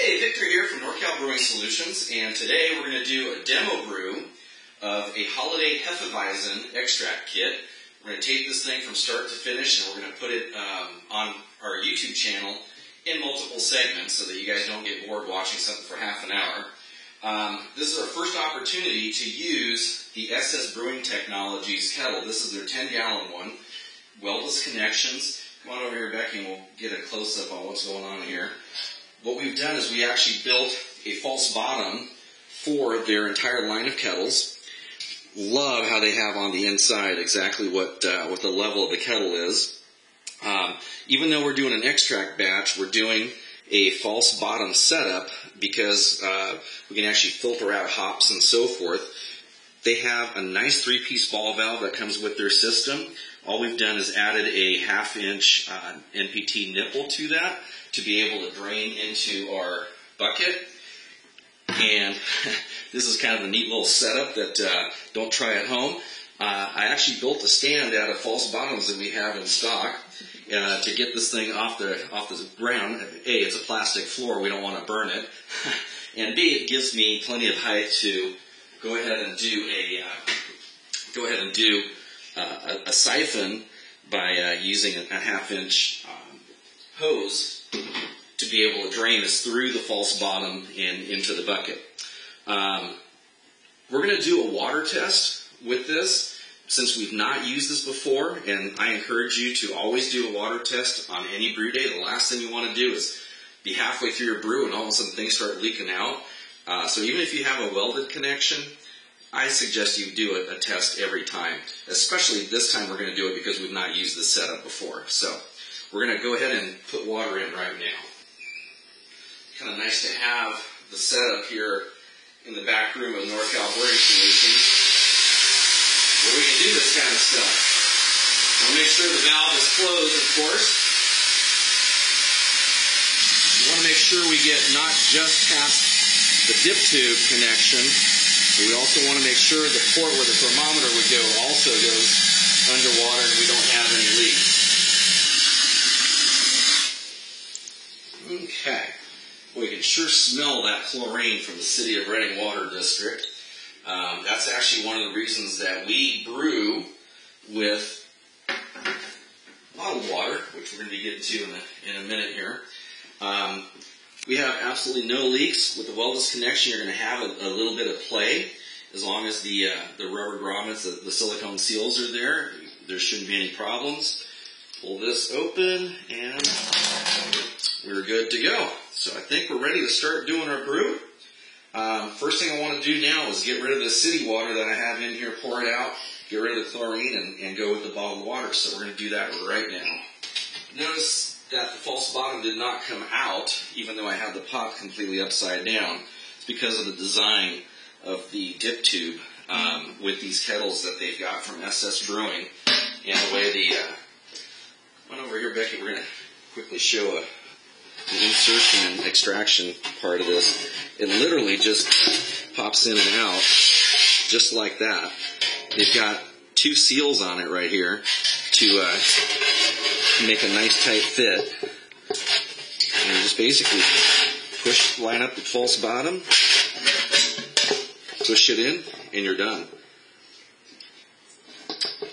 Hey, Victor here from NorCal Brewing Solutions, and today we're going to do a demo brew of a holiday Hefeweizen extract kit. We're going to tape this thing from start to finish, and we're going to put it on our YouTube channel in multiple segments so that you guys don't get bored watching something for half an hour. This is our first opportunity to use the SS Brewing Technologies kettle. This is their 10-gallon one, weldless connections. Come on over here, Becky, and we'll get a close-up on what's going on here. What we've done is we actually built a false bottom for their entire line of kettles. Love how they have on the inside exactly what the level of the kettle is. Even though we're doing an extract batch, we're doing a false bottom setup because we can actually filter out hops and so forth. They have a nice 3-piece ball valve that comes with their system. All we've done is added a 1/2-inch NPT nipple to that to be able to drain into our bucket. And this is kind of a neat little setup that don't try at home. I actually built a stand out of false bottoms that we have in stock to get this thing off the ground. A, it's a plastic floor, we don't want to burn it. And B, it gives me plenty of height to go ahead and do a siphon by using a 1/2-inch hose to be able to drain this through the false bottom and into the bucket. We're going to do a water test with this since we've not used this before, and I encourage you to always do a water test on any brew day. The last thing you want to do is be halfway through your brew and all of a sudden things start leaking out. So even if you have a welded connection, I suggest you do a test every time. Especially this time we're going to do it because we've not used this setup before. So we're going to go ahead and put water in right now. Kind of nice to have the setup here in the back room of NorCal Brewing Solutions where we can do this kind of stuff. We'll make sure the valve is closed, of course. We want to make sure we get not just past the dip tube connection, but we also want to make sure the port where the thermometer would go also goes underwater and we don't have any leaks. Okay. Well, you can sure smell that chlorine from the City of Reading Water District. That's actually one of the reasons that we brew with bottled water, which we're going to be getting to in a minute here. We have absolutely no leaks. With the weldless connection, you're going to have a little bit of play. As long as the rubber grommets, the silicone seals are there, there shouldn't be any problems. Pull this open, and we're good to go. So I think we're ready to start doing our brew. First thing I want to do now is get rid of the city water that I have in here, pour it out, get rid of the chlorine, and go with the bottled water. So we're going to do that right now. Notice that the false bottom did not come out, even though I have the pot completely upside down. It's because of the design of the dip tube with these kettles that they've got from SS Brewing. And the way went over here, Becky, we're going to quickly show the insertion and extraction part of this. It literally just pops in and out just like that. They've got 2 seals on it right here to make a nice tight fit. And you just basically line up the false bottom, push it in, and you're done.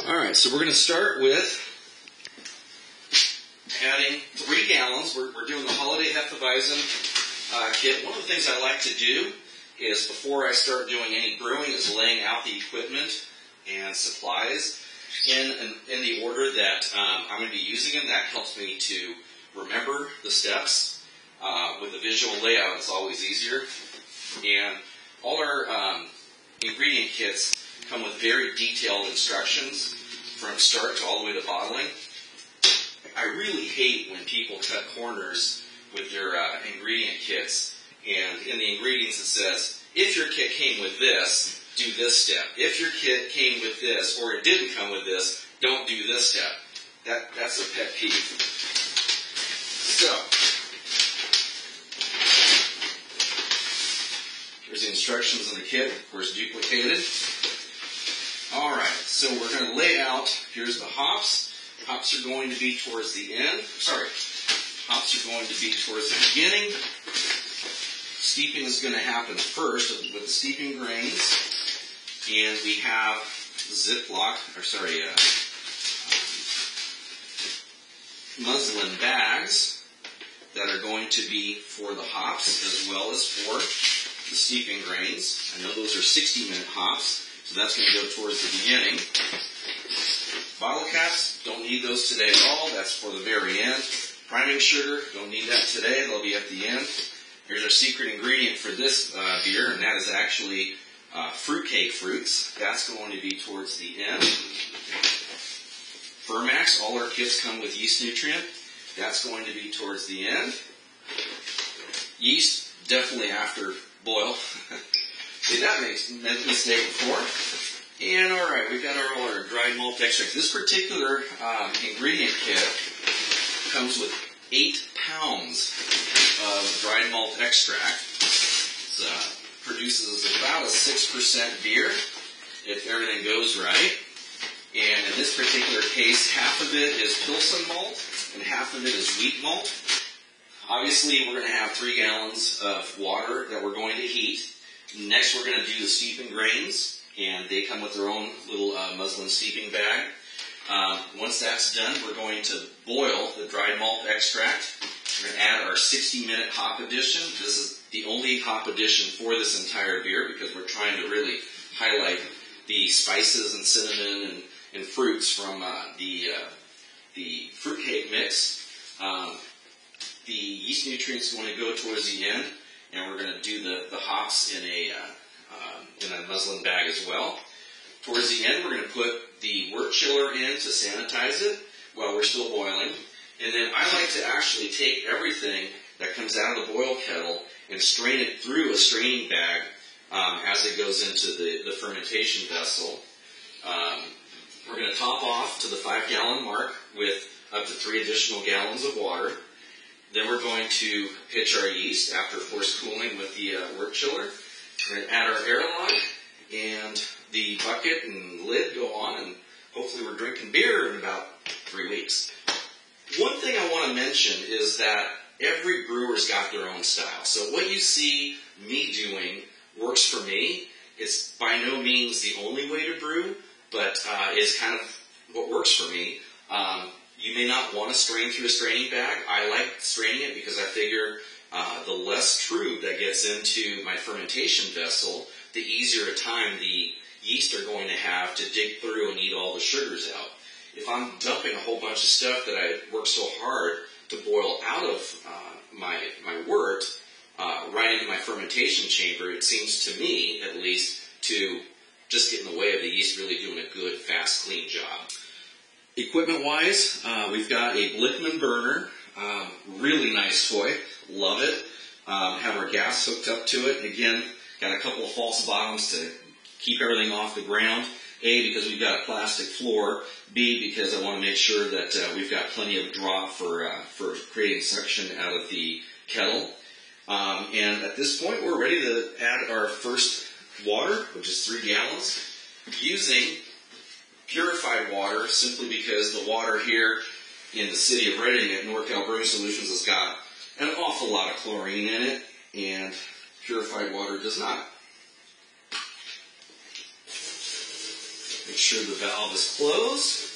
Alright, so we're going to start with adding 3 gallons. We're doing the holiday Hefeweizen kit. One of the things I like to do is before I start doing any brewing is laying out the equipment and supplies in the order that I'm going to be using them. That helps me to remember the steps. With a visual layout, it's always easier. And all our ingredient kits come with very detailed instructions from start to all the way to bottling. I really hate when people cut corners with their ingredient kits, and in the ingredients it says, if your kit came with this, do this step. If your kit came with this, or it didn't come with this, don't do this step. That's a pet peeve. So, here's the instructions in the kit, of course duplicated. Alright, so we're going to lay out, here's the hops. Hops are going to be towards the end. Hops are going to be towards the beginning. Steeping is going to happen first with the steeping grains, and we have muslin bags that are going to be for the hops as well as for the steeping grains. I know those are 60-minute hops, so that's going to go towards the beginning. Bottle caps, don't need those today at all. That's for the very end. Priming sugar, don't need that today. They'll be at the end. Here's our secret ingredient for this beer, and that is actually fruitcake fruits. That's going to be towards the end. Fermax, all our kits come with yeast nutrient. That's going to be towards the end. Yeast, definitely after boil. Did that mistake before? And alright, we've got our dried malt extract. This particular ingredient kit comes with 8 pounds of dried malt extract. It produces about a 6% beer if everything goes right. And in this particular case, half of it is Pilsen malt and half of it is wheat malt. Obviously, we're going to have 3 gallons of water that we're going to heat. Next, we're going to do the steeping grains, and they come with their own little muslin steeping bag. Once that's done, we're going to boil the dried malt extract. We're going to add our 60-minute hop addition. This is the only hop addition for this entire beer because we're trying to really highlight the spices and cinnamon and fruits from the fruitcake mix. The yeast nutrients want to go towards the end, and we're going to do the hops in a muslin bag as well. Towards the end, we're going to put the wort chiller in to sanitize it while we're still boiling. And then I like to actually take everything that comes out of the boil kettle and strain it through a straining bag as it goes into the fermentation vessel. We're going to top off to the 5-gallon mark with up to 3 additional gallons of water. Then we're going to pitch our yeast after forced cooling with the wort chiller. We're going to add our airlock, and the bucket and lid go on, and hopefully we're drinking beer in about 3 weeks. One thing I want to mention is that every brewer's got their own style. So what you see me doing works for me. It's by no means the only way to brew, but is kind of what works for me. You may not want to strain through a straining bag. I like straining it because I figure the less trube that gets into my fermentation vessel, the easier a time the yeast are going to have to dig through and eat all the sugars out. If I'm dumping a whole bunch of stuff that I worked so hard to boil out of my wort right into my fermentation chamber, it seems to me, at least, to just get in the way of the yeast really doing a good, fast, clean job. Equipment-wise, we've got a Blickman burner, really nice toy, love it. Have our gas hooked up to it. Again, got a couple of false bottoms to keep everything off the ground. A, because we've got a plastic floor. B, because I want to make sure that we've got plenty of drop for creating suction out of the kettle. And at this point, we're ready to add our first water, which is 3 gallons, using purified water simply because the water here in the city of Reading at NorCal Brewing Solutions has got an awful lot of chlorine in it, and purified water does not. Make sure the valve is closed.